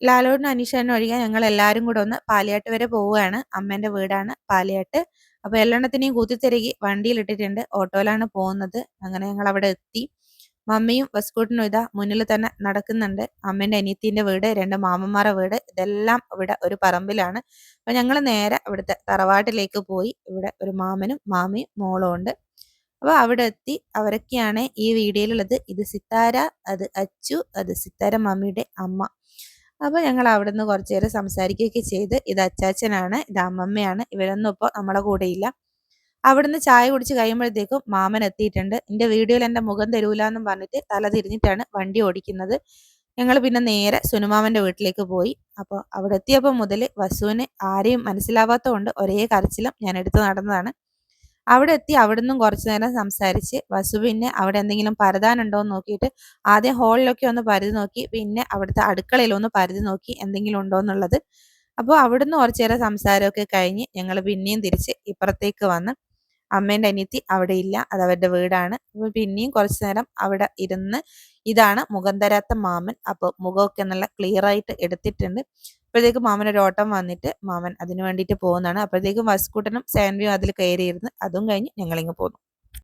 ലാലോടിനും അനീഷേട്ടനും ഒഴികെ ഞങ്ങൾ എല്ലാവരും കൂടെ ഒന്ന് പാലിയാട്ട് വരെ പോവുകയാണ്. അമ്മേൻ്റെ വീടാണ് പാലിയാട്ട്. അപ്പോൾ എല്ലെണ്ണത്തിനെയും കൂത്തിത്തിരക്കി വണ്ടിയിലിട്ടിട്ടുണ്ട്. ഓട്ടോയിലാണ് പോകുന്നത്. അങ്ങനെ ഞങ്ങൾ അവിടെ എത്തി. മമ്മിയും വസ്കൂട്ടനും ഇതാ മുന്നിൽ തന്നെ നടക്കുന്നുണ്ട്. അമ്മേൻ്റെ അനിയത്തിൻ്റെ വീട്, 2 മാമന്മാരുടെ വീട്, ഇതെല്ലാം ഇവിടെ ഒരു പറമ്പിലാണ്. അപ്പോൾ ഞങ്ങൾ നേരെ ഇവിടുത്തെ തറവാട്ടിലേക്ക് പോയി. ഇവിടെ ഒരു മാമനും മാമിയും മോളും ഉണ്ട്. അപ്പോൾ അവിടെ എത്തി. അവരൊക്കെയാണ് ഈ വീഡിയോയിലുള്ളത്. ഇത് സിത്താര, അത് അച്ചു, അത് സിത്താര മമ്മിയുടെ അമ്മ. അപ്പോൾ ഞങ്ങൾ അവിടെ നിന്ന് കുറച്ച് നേരം സംസാരിക്കുകയൊക്കെ ചെയ്ത്. ഇത് അച്ചാച്ചനാണ്, ഇത് അമ്മമ്മയാണ്. ഇവരൊന്നും ഇപ്പോൾ നമ്മുടെ കൂടെയില്ല. അവിടുന്ന് ചായ കുടിച്ച് കഴിയുമ്പോഴത്തേക്കും മാമൻ എത്തിയിട്ടുണ്ട്. എൻ്റെ വീഡിയോയിൽ എൻ്റെ മുഖം തരൂല എന്നും പറഞ്ഞിട്ട് തല തിരിഞ്ഞിട്ടാണ് വണ്ടി ഓടിക്കുന്നത്. ഞങ്ങൾ പിന്നെ നേരെ സുനുമാമൻ്റെ വീട്ടിലേക്ക് പോയി. അപ്പോൾ അവിടെ എത്തിയപ്പോൾ മുതൽ വസുവിന് ആരെയും മനസ്സിലാവാത്തതുകൊണ്ട് ഒരേ കരച്ചിലും ഞാൻ എടുത്തു നടന്നതാണ്. അവിടെ എത്തി അവിടുന്നും കുറച്ചു നേരം സംസാരിച്ച് വസു പിന്നെ അവിടെ എന്തെങ്കിലും പരതാനുണ്ടോ എന്ന് നോക്കിയിട്ട് ആദ്യം ഹോളിലൊക്കെ ഒന്ന് പരതി നോക്കി, പിന്നെ അവിടുത്തെ അടുക്കളയിലൊന്ന് പരതി നോക്കി എന്തെങ്കിലും ഉണ്ടോ എന്നുള്ളത്. അപ്പോൾ അവിടുന്ന് കുറച്ചു നേരം സംസാരമൊക്കെ കഴിഞ്ഞ് ഞങ്ങൾ പിന്നെയും തിരിച്ച് ഇപ്പുറത്തേക്ക് വന്ന്. അമ്മേൻ്റെ അനിയത്തി അവിടെ ഇല്ല, അത് അവരുടെ വീടാണ്. അപ്പോൾ പിന്നെയും കുറച്ചു നേരം അവിടെ ഇരുന്ന്. ഇതാണ് മുഖം തരാത്ത മാമൻ. അപ്പോൾ മുഖമൊക്കെ നല്ല ക്ലിയർ ആയിട്ട് എടുത്തിട്ടുണ്ട്. അപ്പോഴത്തേക്കും മാമൻ ഒരു ഓട്ടം വന്നിട്ട് മാമൻ അതിന് വേണ്ടിയിട്ട് പോകുന്നതാണ്. അപ്പോഴത്തേക്കും വസ്കൂട്ടനും സാൻവിയും അതിൽ കയറിയിരുന്ന്. അതും കഴിഞ്ഞ് ഞങ്ങളിങ്ങ് പോന്നു.